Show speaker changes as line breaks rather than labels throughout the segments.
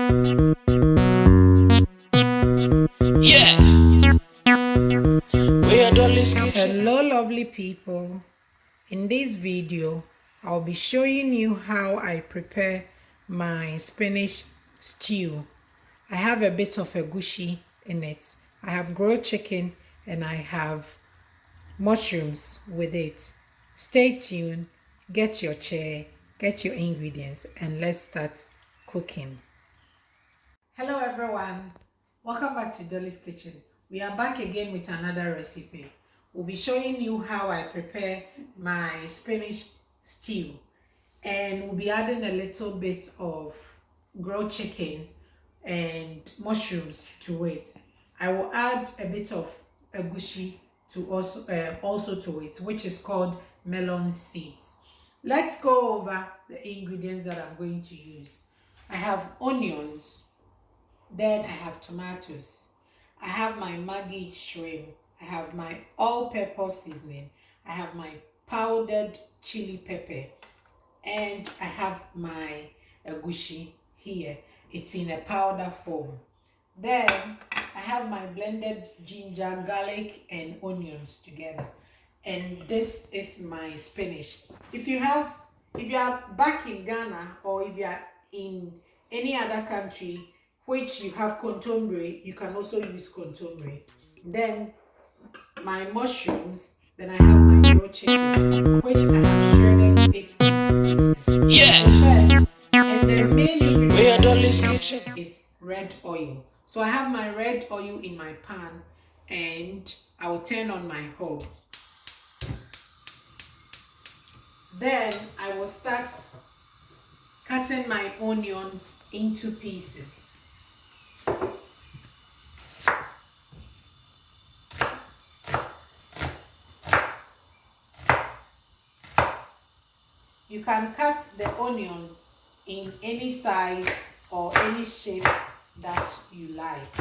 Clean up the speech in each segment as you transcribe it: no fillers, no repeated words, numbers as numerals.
Yeah, we are Dolly's Kitchen.
Hello lovely people. In this video I'll be showing you how I prepare my spinach stew. I have a bit of egusi in it. I have grilled chicken and I have mushrooms with it. Stay tuned, get your chair, get your ingredients, and let's start cooking. Hello everyone, welcome back to Dolly's Kitchen. We are back again with another recipe. We'll be showing you how I prepare my spinach stew, and we'll be adding a little bit of grilled chicken and mushrooms to it. I will add a bit of egusi to also to it, which is called melon seeds. Let's go over the ingredients that I'm going to use. I have onions, then I have tomatoes. I have my Maggi shrimp. I have my all-purpose seasoning. I have my powdered chili pepper. And I have my egusi here. It's in a powder form. Then I have my blended ginger, garlic, and onions together. And this is my spinach. If you are back in Ghana, or if you are in any other country which you have kontomire, you can also use kontomire. Then my mushrooms, then I have my grilled chicken, which I have shredded it into pieces.
Yeah,
So first, and the main
we are Dolly's
ingredient
Kitchen.
is red oil. So I have my red oil in my pan, and I will turn on my hob. Then I will start cutting my onion into pieces. You can cut the onion in any size or any shape that you like.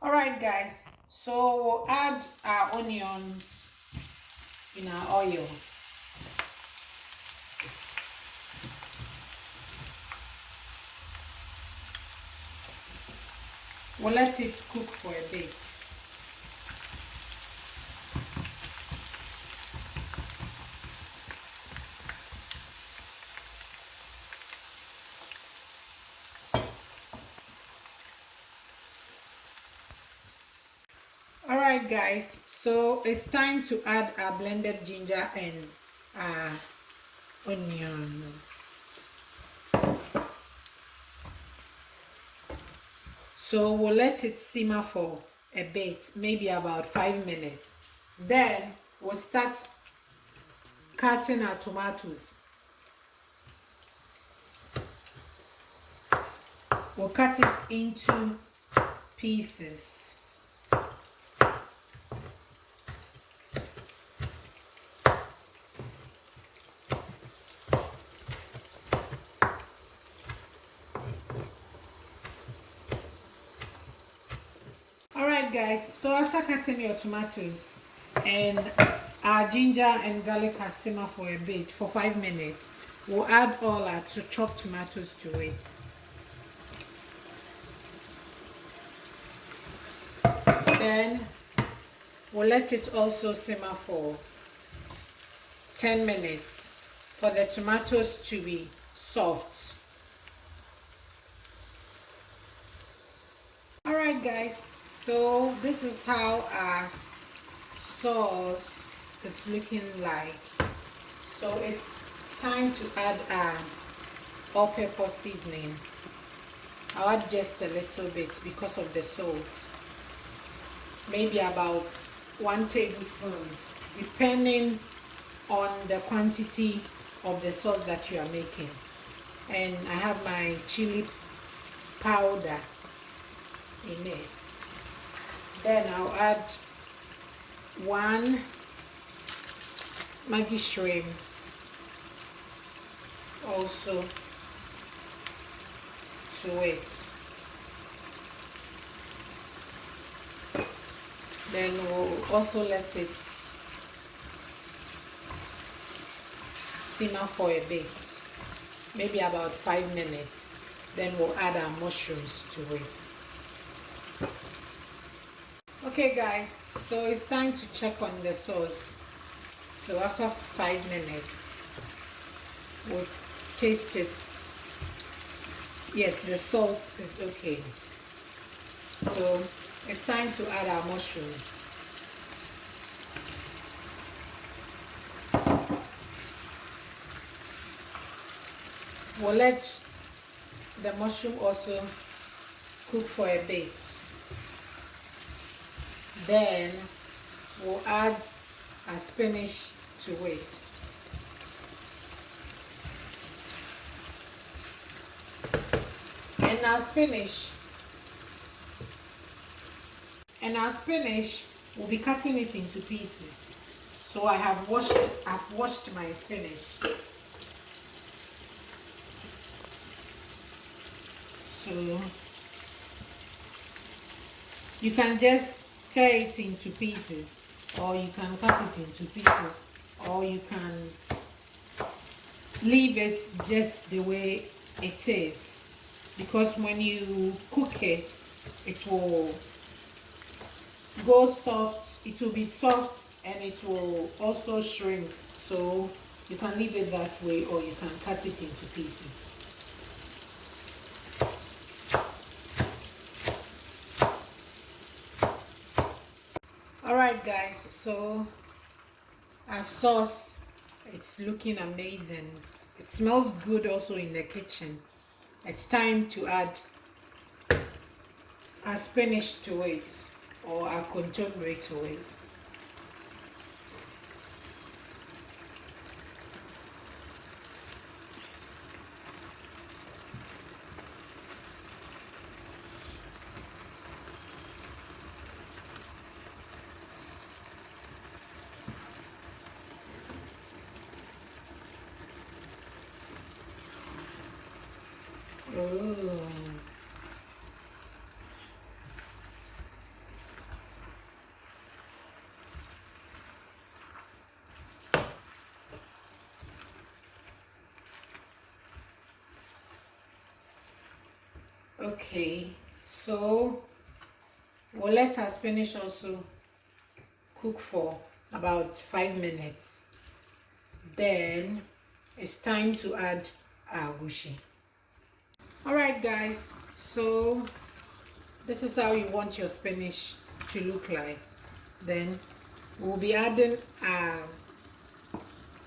Alright guys, so we'll add our onions in our oil. We'll let it cook for a bit. Alright guys, so it's time to add our blended ginger and onion. So we'll let it simmer for a bit, maybe about 5 minutes. Then we'll start cutting our tomatoes. We'll cut it into pieces. Alright guys, so after cutting your tomatoes and our ginger and garlic has simmered for a bit, for 5 minutes, we'll add all our chopped tomatoes to it. Then we'll let it also simmer for 10 minutes for the tomatoes to be soft. Alright guys, so this is how our sauce is looking like. So it's time to add our all-purpose seasoning. I'll add just a little bit because of the salt. Maybe about 1 tablespoon, depending on the quantity of the sauce that you are making. And I have my chili powder in it. Then I'll add 1 Maggi shrimp also to it. Then we'll also let it simmer for a bit. maybe about 5 minutes. Then we'll add our mushrooms to it. Okay guys, so it's time to check on the sauce. So after 5 minutes, we'll taste it. Yes, the salt is okay. So it's time to add our mushrooms. We'll let the mushroom also cook for a bit. Then we'll add our spinach to it. And our spinach, we'll be cutting it into pieces. So I've washed my spinach. So you can just tear it into pieces, or you can cut it into pieces, or you can leave it just the way it is, because when you cook it, it will go soft, it will be soft, and it will also shrink. So you can leave it that way, or you can cut it into pieces. Alright guys, so our sauce, it's looking amazing. It smells good also in the kitchen. It's time to add our spinach to it, or our kontomire to it. Oh. Okay, so we'll let our spinach also cook for about 5 minutes. Then it's time to add our egusi. Alright guys, so this is how you want your spinach to look like. Then we'll be adding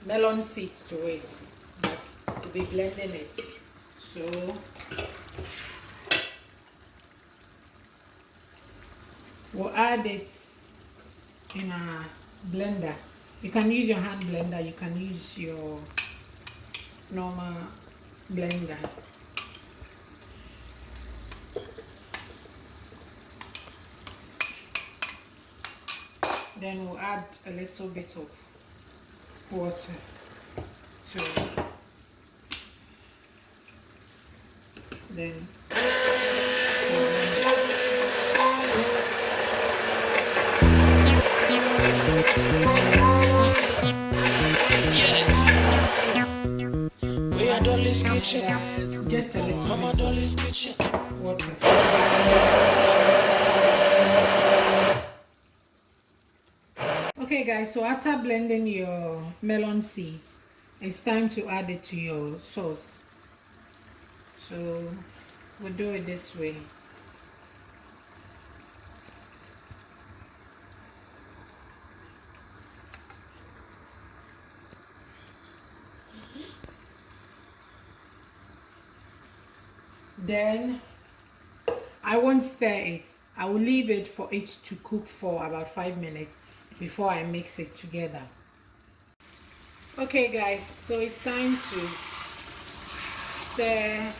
melon seeds to it, but we'll be blending it. So we'll add it in a blender. You can use your hand blender, you can use your normal blender. Then we'll add a little bit of water to it. Then
Dolly's kitchen.
Just a little
Mama Dolly's kitchen.
water. Okay guys, so after blending your melon seeds, it's time to add it to your sauce. So we'll do it this way. Then I won't stir it. I will leave it for it to cook for about 5 minutes before I mix it together. Okay guys, so it's time to stir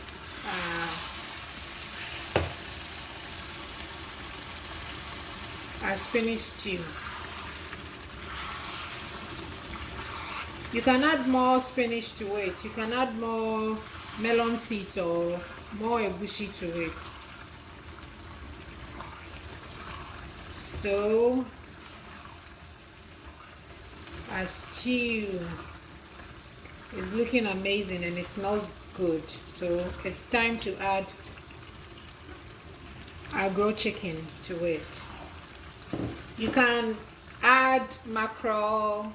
our spinach stew. You can add more spinach to it. You can add more melon seeds or more egusi to it. So our stew It's looking amazing and it smells good. So it's time to add our grilled chicken to it. You can add mackerel,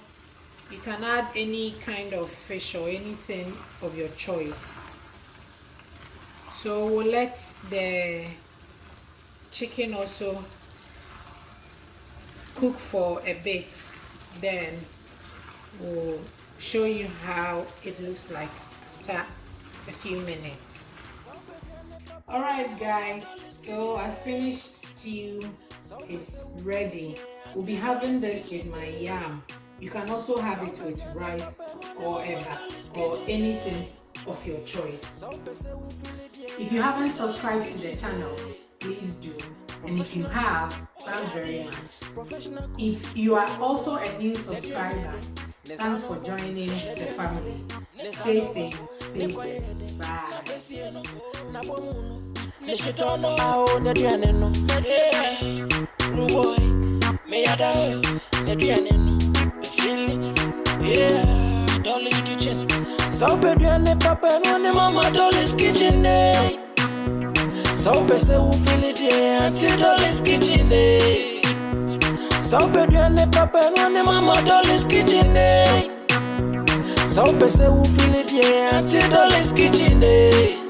you can add any kind of fish or anything of your choice. So we'll let the chicken also cook for a bit, then we'll show you how it looks like after a few minutes. Alright guys, so our spinach stew is ready. We'll be having this with my yam. You can also have it with rice or eba or anything of your choice. If you haven't subscribed to the channel, please do. And if you have, thanks very much. If you are also a new subscriber, thanks for joining the family. Stay safe, stay blessed. Bye.
Dolly's kitchen. So bedouin papa no mama Dolly's kitchen. So pese who feel it auntie Dolly's kitchen. So bedouin papa no mama Dolly's kitchen. So pese who feel it auntie Dolly's kitchen.